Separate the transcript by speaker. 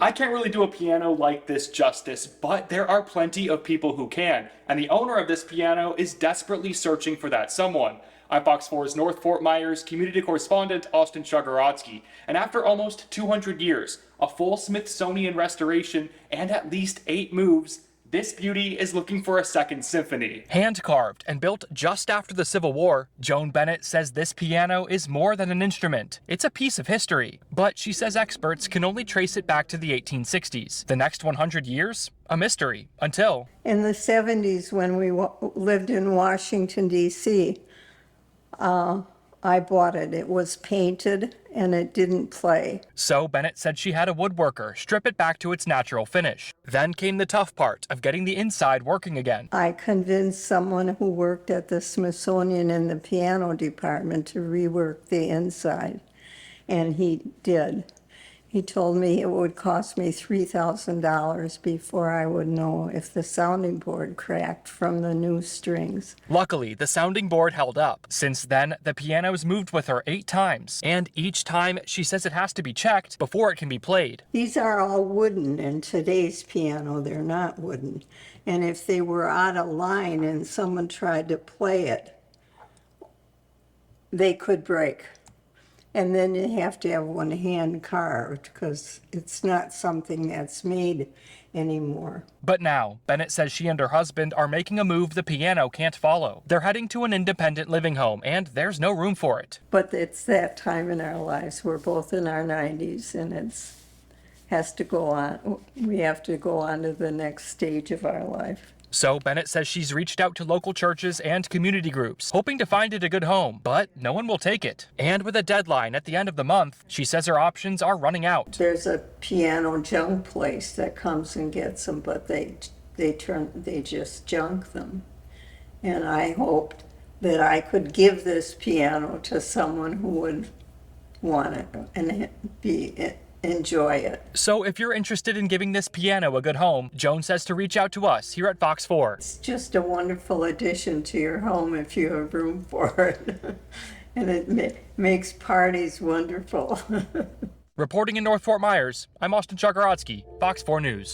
Speaker 1: I can't really do a piano like this justice, but there are plenty of people who can, and the owner of this piano is desperately searching for that someone. I'm Fox 4's North Fort Myers community correspondent Austin Chagorodsky, and after almost 200 years, a full Smithsonian restoration, and at least 8 moves, this beauty is looking for a second symphony. Hand-carved and built just after the Civil War, Joan Bennett says this piano is more than an instrument. It's a piece of history. But she says experts can only trace it back to the 1860s. The next 100 years? A mystery. Until
Speaker 2: in the 70s, when we lived in Washington, D.C., I bought it. It was painted and it didn't play.
Speaker 1: So Bennett said she had a woodworker strip it back to its natural finish. Then came the tough part of getting the inside working again.
Speaker 2: I convinced someone who worked at the Smithsonian in the piano department to rework the inside, and he did. He told me it would cost me $3,000 before I would know if the sounding board cracked from the new strings.
Speaker 1: Luckily, the sounding board held up. Since then, the piano's moved with her 8 times, and each time she says it has to be checked before it can be played.
Speaker 2: These are all wooden. In today's piano, they're not wooden. And if they were out of line and someone tried to play it, they could break. And then you have to have one hand carved because it's not something that's made anymore.
Speaker 1: But now, Bennett says she and her husband are making a move the piano can't follow. They're heading to an independent living home, and there's no room for it.
Speaker 2: But it's that time in our lives. We're both in our 90s, and has to go on. We have to go on to the next stage of our life.
Speaker 1: So Bennett says she's reached out to local churches and community groups, hoping to find it a good home, but no one will take it. And with a deadline at the end of the month, she says her options are running out.
Speaker 2: There's a piano junk place that comes and gets them, but they just junk them. And I hoped that I could give this piano to someone who would want it and enjoy it.
Speaker 1: So if you're interested in giving this piano a good home, Joan says to reach out to us here at Fox 4.
Speaker 2: It's just a wonderful addition to your home if you have room for it. And it makes parties wonderful.
Speaker 1: Reporting in North Fort Myers, I'm Austin Chagorodsky, Fox 4 News.